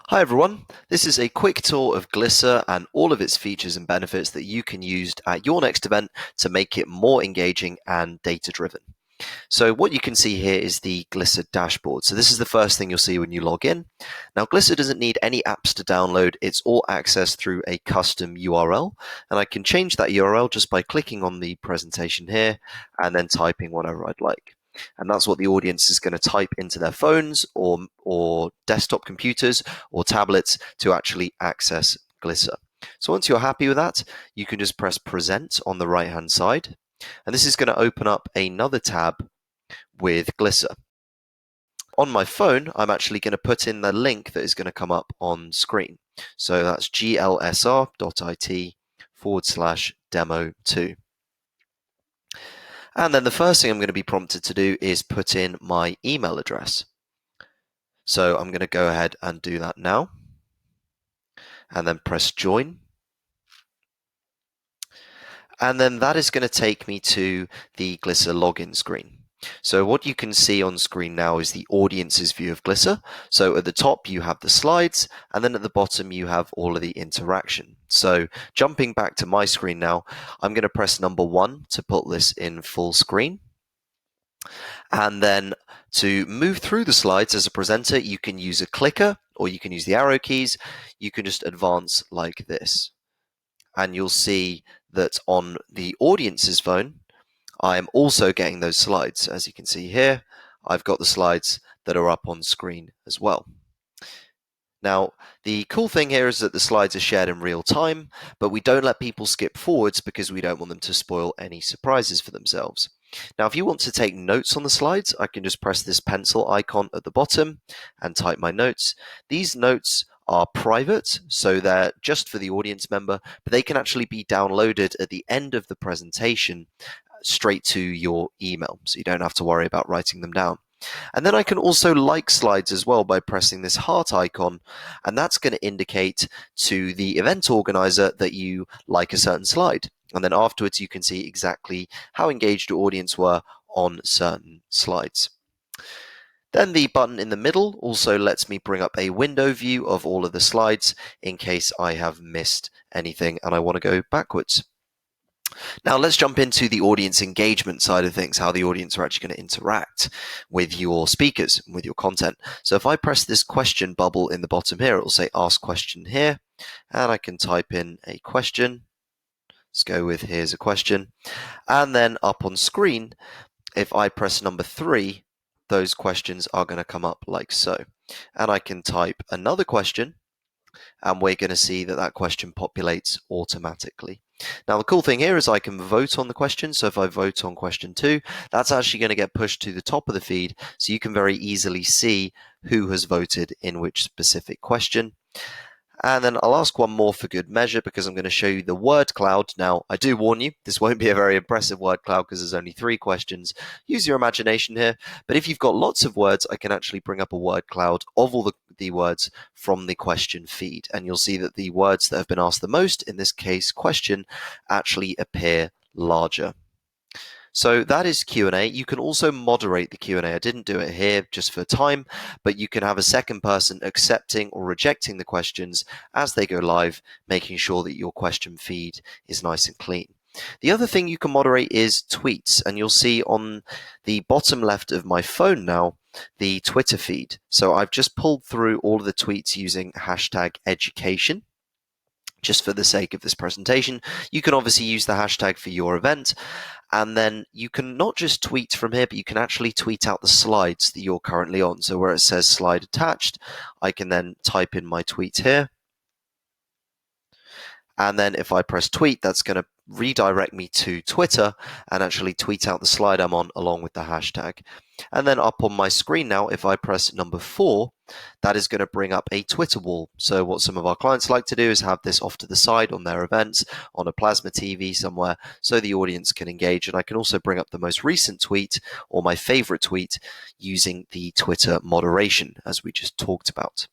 Hi everyone, this is a quick tour of Glisser and all of its features and benefits that you can use at your next event to make it more engaging and data-driven. So what you can see here is the Glisser dashboard. So this is the first thing you'll see when you log in. Now Glisser doesn't need any apps to download, it's all accessed through a custom URL, and I can change that URL just by clicking on the presentation here and then typing whatever I'd like. And that's what the audience is going to type into their phones or desktop computers or tablets to actually access Glisser. So once you're happy with that, you can just press present on the right hand side. And this is going to open up another tab with Glisser. On my phone, I'm actually going to put in the link that is going to come up on screen. So that's glsr.it/demo2. And then the first thing I'm going to be prompted to do is put in my email address. So I'm going to go ahead and do that now. And then press join. And then that is going to take me to the Glisser login screen. So what you can see on screen now is the audience's view of Glisser. So at the top you have the slides, and then at the bottom you have all of the interaction. So jumping back to my screen now, I'm going to press number 1 to put this in full screen. And then to move through the slides as a presenter, you can use a clicker or you can use the arrow keys. You can just advance like this. And you'll see that on the audience's phone, I am also getting those slides. As you can see here, I've got the slides that are up on screen as well. Now, the cool thing here is that the slides are shared in real time, but we don't let people skip forwards because we don't want them to spoil any surprises for themselves. Now, if you want to take notes on the slides, I can just press this pencil icon at the bottom and type my notes. These notes are private, so they're just for the audience member, but they can actually be downloaded at the end of the presentation straight to your email, so you don't have to worry about writing them down. And then I can also like slides as well by pressing this heart icon, and that's going to indicate to the event organizer that you like a certain slide. And then afterwards you can see exactly how engaged your audience were on certain slides. Then the button in the middle also lets me bring up a window view of all of the slides in case I have missed anything and I want to go backwards. Now let's jump into the audience engagement side of things, how the audience are actually going to interact with your speakers, with your content. So if I press this question bubble in the bottom here, it will say ask question here, and I can type in a question. Let's go with here's a question. And then up on screen, if I press number 3, those questions are going to come up like so. And I can type another question, and we're going to see that that question populates automatically. Now, the cool thing here is I can vote on the question. So if I vote on question 2, that's actually going to get pushed to the top of the feed. So you can very easily see who has voted in which specific question. And then I'll ask one more for good measure because I'm going to show you the word cloud. Now, I do warn you, this won't be a very impressive word cloud because there's only 3 questions. Use your imagination here. But if you've got lots of words, I can actually bring up a word cloud of all the words from the question feed. And you'll see that the words that have been asked the most, in this case, question, actually appear larger. So that is Q&A. You can also moderate the Q&A. I didn't do it here just for time, but you can have a second person accepting or rejecting the questions as they go live, making sure that your question feed is nice and clean. The other thing you can moderate is tweets, and you'll see on the bottom left of my phone now the Twitter feed. So I've just pulled through all of the tweets using hashtag education. Just for the sake of this presentation, you can obviously use the hashtag for your event, and then you can not just tweet from here, but you can actually tweet out the slides that you're currently on. So where it says slide attached, I can then type in my tweet here. And then if I press tweet, that's going to redirect me to Twitter and actually tweet out the slide I'm on along with the hashtag. And then up on my screen now, if I press number 4, that is going to bring up a Twitter wall. So what some of our clients like to do is have this off to the side on their events, on a plasma TV somewhere, so the audience can engage. And I can also bring up the most recent tweet or my favorite tweet using the Twitter moderation, as we just talked about.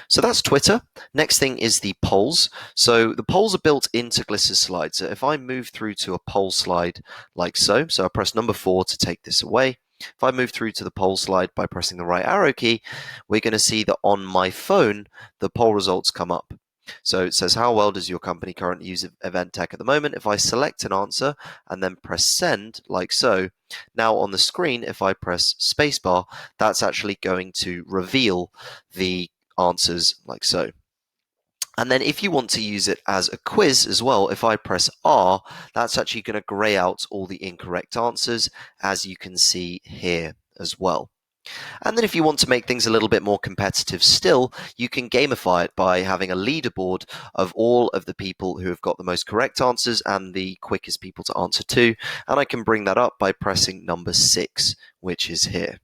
So that's Twitter. Next thing is the polls. So the polls are built into Glisser slides. So if I move through to a poll slide like so, I press number 4 to take this away, If I move through to the poll slide by pressing the right arrow key, we're going to see that on my phone, the poll results come up. So it says, how well does your company currently use event tech at the moment? If I select an answer and then press send, like so, now on the screen, if I press spacebar, that's actually going to reveal the answers like so. And then if you want to use it as a quiz as well, if I press R, that's actually going to grey out all the incorrect answers, as you can see here as well. And then if you want to make things a little bit more competitive still, you can gamify it by having a leaderboard of all of the people who have got the most correct answers and the quickest people to answer to. And I can bring that up by pressing number 6, which is here.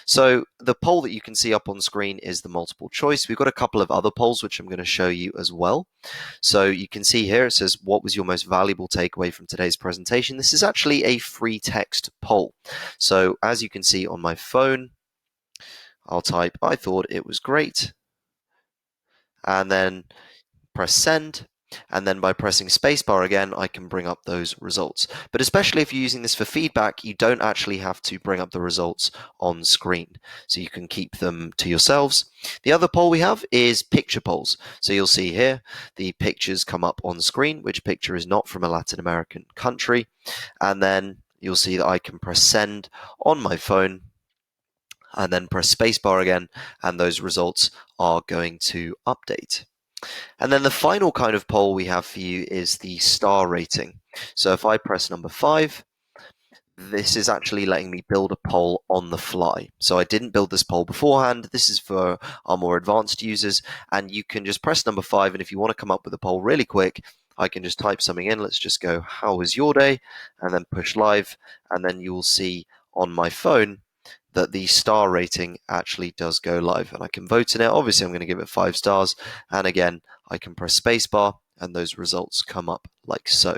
So the poll that you can see up on screen is the multiple choice. We've got a couple of other polls which I'm going to show you as well. So you can see here it says, what was your most valuable takeaway from today's presentation? This is actually a free text poll. So as you can see on my phone, I'll type, I thought it was great, and then press send. And then by pressing spacebar again, I can bring up those results. But especially if you're using this for feedback, you don't actually have to bring up the results on screen. So you can keep them to yourselves. The other poll we have is picture polls. So you'll see here, the pictures come up on screen, which picture is not from a Latin American country. And then you'll see that I can press send on my phone and then press spacebar again, and those results are going to update. And then the final kind of poll we have for you is the star rating. So if I press number 5, this is actually letting me build a poll on the fly. So I didn't build this poll beforehand. This is for our more advanced users, and you can just press number 5, and if you want to come up with a poll really quick, I can just type something in. Let's just go, how was your day? And then push live, and then you will see on my phone that the star rating actually does go live, and I can vote in it. Obviously, I'm going to give it 5 stars, and again, I can press spacebar, and those results come up like so.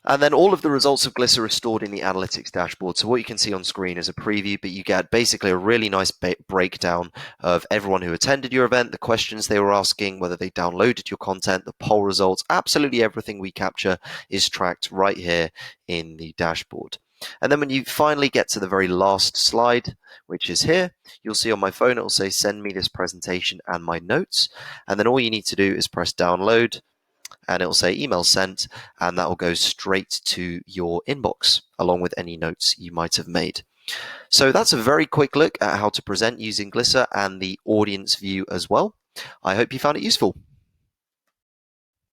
And then all of the results of Glisser are stored in the analytics dashboard. So what you can see on screen is a preview, but you get basically a really nice breakdown of everyone who attended your event, the questions they were asking, whether they downloaded your content, the poll results. Absolutely everything we capture is tracked right here in the dashboard. And then when you finally get to the very last slide, which is here, you'll see on my phone, it will say, send me this presentation and my notes. And then all you need to do is press download, and it will say email sent, and that will go straight to your inbox along with any notes you might have made. So that's a very quick look at how to present using Glisser and the audience view as well. I hope you found it useful.